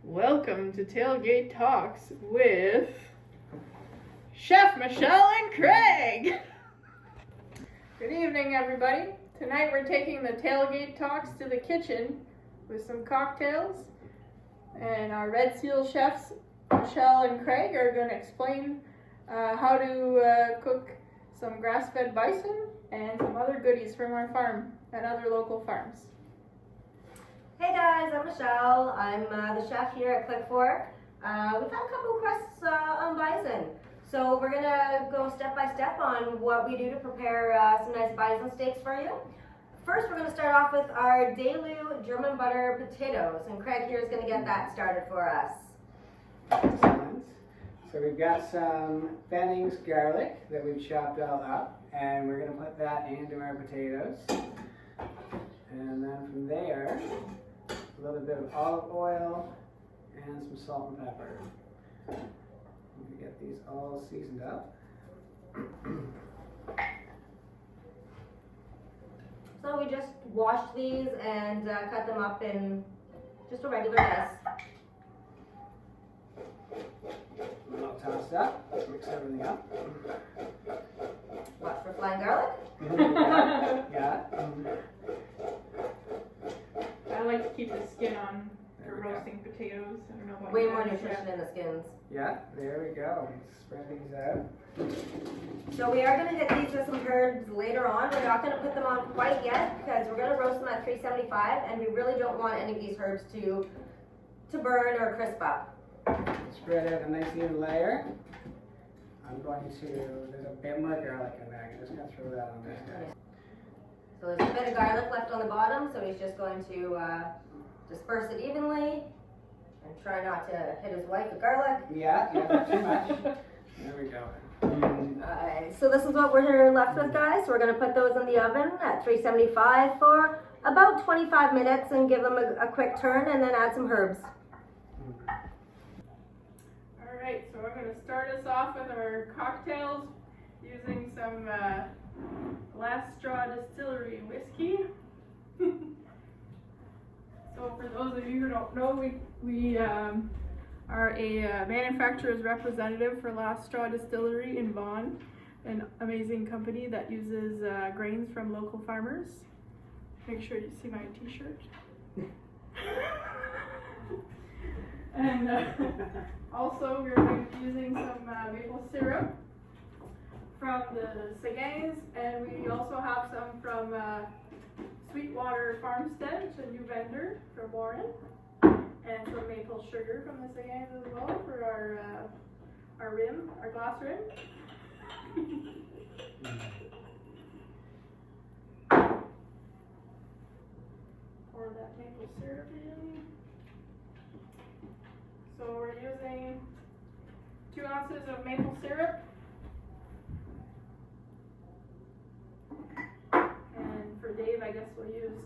Welcome to Tailgate Talks with Chef Michelle and Craig. Good evening, everybody. Tonight we're taking the Tailgate Talks to the kitchen with some cocktails, and our Red Seal chefs, Michelle and Craig, are going to explain how to cook some grass-fed bison and some other goodies from our farm and other local farms. Hey guys, I'm Michelle. I'm the chef here at Click4. We've had a couple requests on bison. So we're going to go step by step on what we do to prepare some nice bison steaks for you. First, we're going to start off with our Dalew German butter potatoes. And Craig here is going to get that started for us. Excellent. So we've got some Bennings garlic that we've chopped all up. And we're going to put that into our potatoes. And then from there, a little bit of olive oil and some salt and pepper. We get these all seasoned up. So we just washed these and cut them up in just a regular dice. All tossed up. Mix everything up. Watch for flying garlic. Yeah. I like to keep the skin on There for we go. roasting potatoes. I don't know about Way you more guys, nutrition in the skins. Yeah, there we go. Spread these out. So we are going to hit these with some herbs later on. We're not going to put them on quite yet because we're going to roast them at 375, and we really don't want any of these herbs to burn or crisp up. Spread out a nice even layer. I'm going to, there's a bit more garlic in there. I'm just going to throw that on this guy. So there's a bit of garlic left on the bottom, so he's just going to disperse it evenly and try not to hit his wife with garlic. Yeah, not too much. There we go. Alright, so this is what we're left with, guys. We're going to put those in the oven at 375 for about 25 minutes and give them a quick turn and then add some herbs. Alright, so I'm going to start us off with our cocktails using some Last Straw Distillery whiskey. So for those of you who don't know, we are a manufacturer's representative for Last Straw Distillery in Vaughan, an amazing company that uses grains from local farmers. Make sure you see my t-shirt. And also we're going to be using some maple syrup from the Seguins, and we also have some from Sweetwater Farmstead, which is a new vendor from Warren, and some maple sugar from the Seguins as well for our glass rim. Pour that maple syrup in. So we're using 2 ounces of maple syrup. And for Dave, I guess we'll use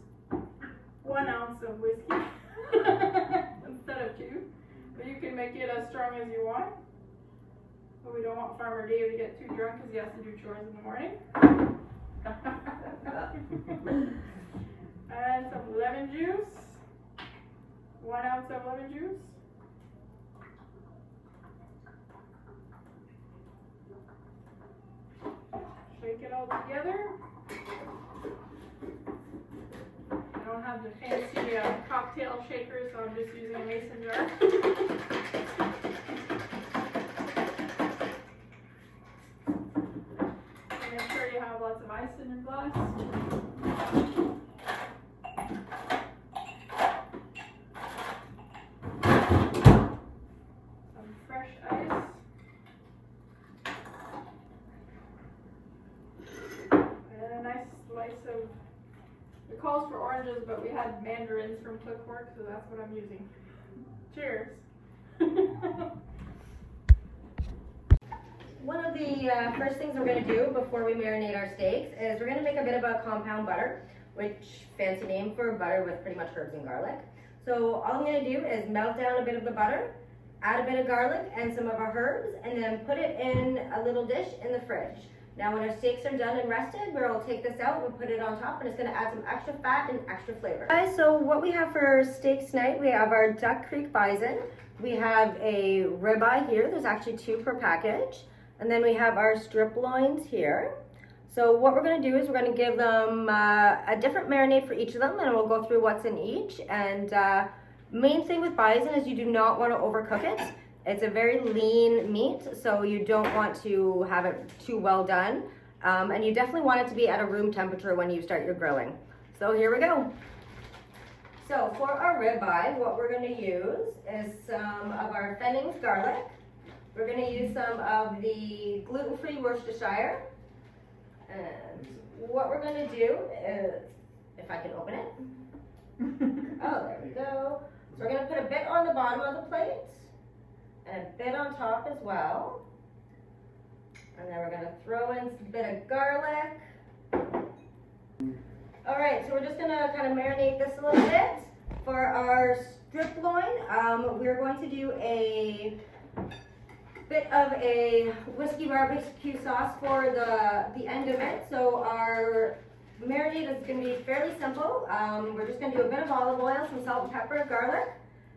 1 ounce of whiskey instead of 2. But you can make it as strong as you want. But we don't want Farmer Dave to get too drunk because he has to do chores in the morning. And some lemon juice. 1 ounce of lemon juice. Shake it all together. I don't have the fancy cocktail shaker, so I'm just using a mason jar. And make sure you have lots of ice in your glass. Some fresh ice. And a nice slice of, it calls for oranges, but we had mandarins from Click4, so that's what I'm using. Cheers. One of the first things we're going to do before we marinate our steaks is we're going to make a bit of a compound butter, which fancy name for butter with pretty much herbs and garlic. So all I'm going to do is melt down a bit of the butter, add a bit of garlic and some of our herbs, and then put it in a little dish in the fridge. Now when our steaks are done and rested, we'll take this out and put it on top, and it's gonna add some extra fat and extra flavor. Guys, so what we have for steaks tonight, we have our Duck Creek bison. We have a ribeye here. There's actually 2 per package. And then we have our strip loins here. So what we're gonna do is we're gonna give them a different marinade for each of them, and we'll go through what's in each. And main thing with bison is you do not want to overcook it. It's a very lean meat, so you don't want to have it too well done. And you definitely want it to be at a room temperature when you start your grilling. So here we go. So for our ribeye, what we're gonna use is some of our Fennings garlic. We're gonna use some of the gluten-free Worcestershire. And what we're gonna do is, if I can open it. Oh, there we go. So we're gonna put a bit on the bottom of the plate and a bit on top as well. And then we're gonna throw in a bit of garlic. All right, so we're just gonna kind of marinate this a little bit. For our strip loin, we're going to do a bit of a whiskey barbecue sauce for the end of it. So our marinade is going to be fairly simple. We're just going to do a bit of olive oil, some salt and pepper, garlic,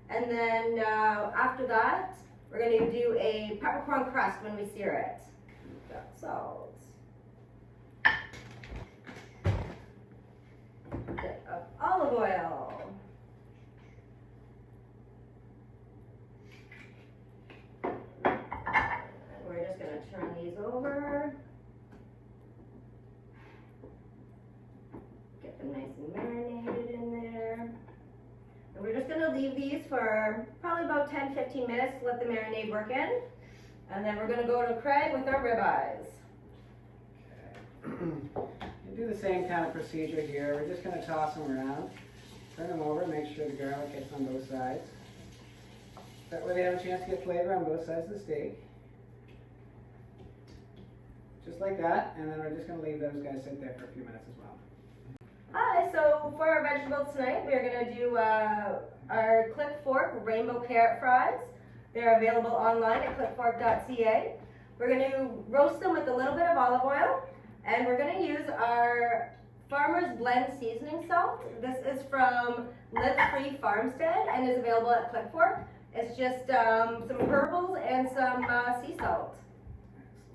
and then after that, we're going to do a peppercorn crust when we sear it. Got salt, a bit of olive oil. We're just going to turn these over. Get them nice and marinated in there. And we're just going to leave these for probably about 10-15 minutes to let the marinade work in. And then we're going to go to Craig with our ribeyes. You do the same kind of procedure here. We're just going to toss them around, turn them over, make sure the garlic gets on both sides. That way they have a chance to get flavor on both sides of the steak. Just like that, and then we're just going to leave those guys sit there for a few minutes as well. Hi, so for our vegetables tonight, we're going to do our Click Fork rainbow carrot fries. They're available online at clickfork.ca. We're going to roast them with a little bit of olive oil, and we're going to use our Farmer's Blend seasoning salt. This is from Live Free Farmstead and is available at Click Fork. It's just some herbals and some sea salt.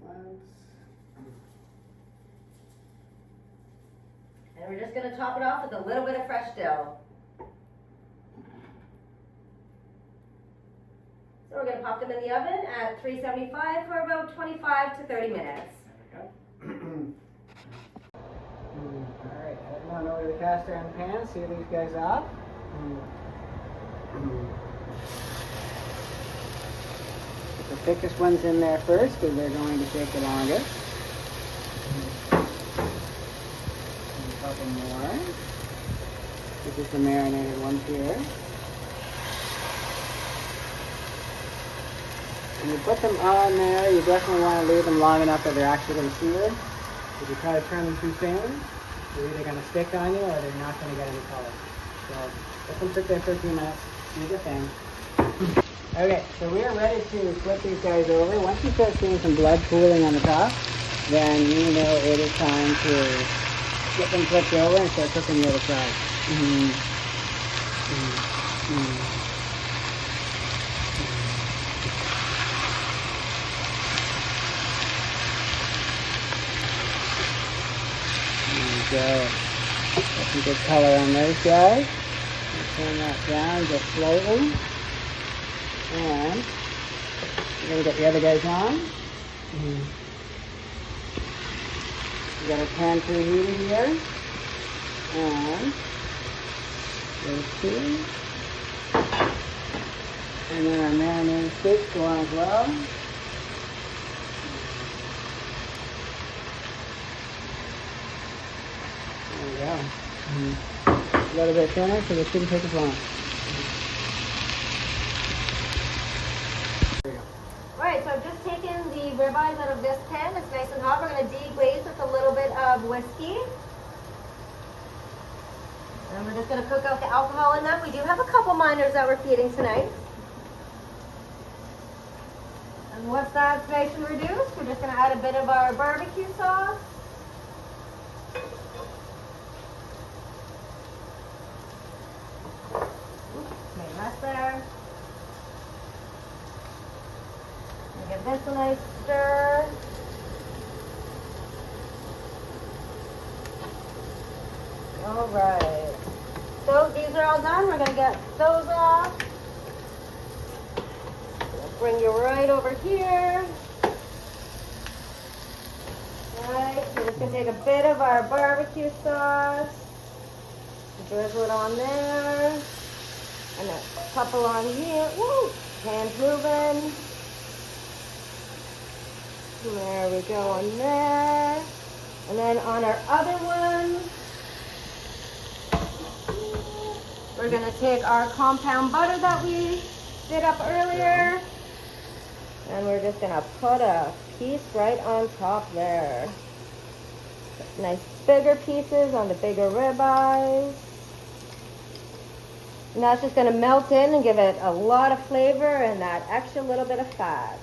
Excellent. And we're just going to top it off with a little bit of fresh dill. So we're going to pop them in the oven at 375 for about 25 to 30 minutes. There we go. Alright, heading on over to the cast iron pan, see these guys off. Put the thickest ones in there first because they're going to take the longest. A couple more. This is the marinated ones here. When you put them on there, you definitely want to leave them long enough that they're actually going to sear. If you try to turn them too soon, they're either going to stick on you or they're not going to get any color. So let them sit there for a few minutes, do the thing. Okay, so we are ready to flip these guys over. Once you start seeing some blood pooling on the top, then you know it is time to get them flipped over and start cooking the other side. There we go. Got some good color on those guys. Turn that down just slightly. And we're going to get the other guys on. We got our pan preheated here. And those two. And then our marinated steaks go on as well. There we go. A little bit thinner so it shouldn't take as long. Alright, so I've just taken the ribeyes out of this pan. It's nice and hot. We're going to deglaze with a little bit of whiskey. And we're just going to cook out the alcohol in them. We do have a couple minors that we're feeding tonight. And once that's nice and reduced, we're just gonna add a bit of our barbecue sauce. Oops, made a mess there. Give this a nice stir. All right. So these are all done. We're gonna get those off. Bring you right over here. Alright, we're just going to take a bit of our barbecue sauce, drizzle it on there, and a couple on here. Woo! Hands moving. There we go on there. And then on our other one, we're going to take our compound butter that we did up earlier. And we're just gonna put a piece right on top there. Nice bigger pieces on the bigger ribeyes. And that's just gonna melt in and give it a lot of flavor and that extra little bit of fat.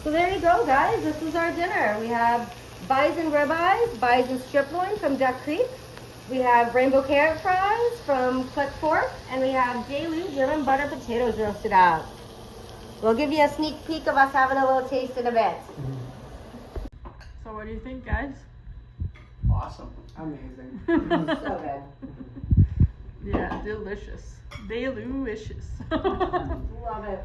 So there you go, guys. This is our dinner. We have bison ribeyes, bison strip loin from Duck Creek. We have rainbow carrot fries from Click Fork, and we have Dalew German butter potatoes roasted up. We'll give you a sneak peek of us having a little taste in a bit. So what do you think, guys? Awesome. Amazing. So good. Yeah, delicious. Delicious. Love it.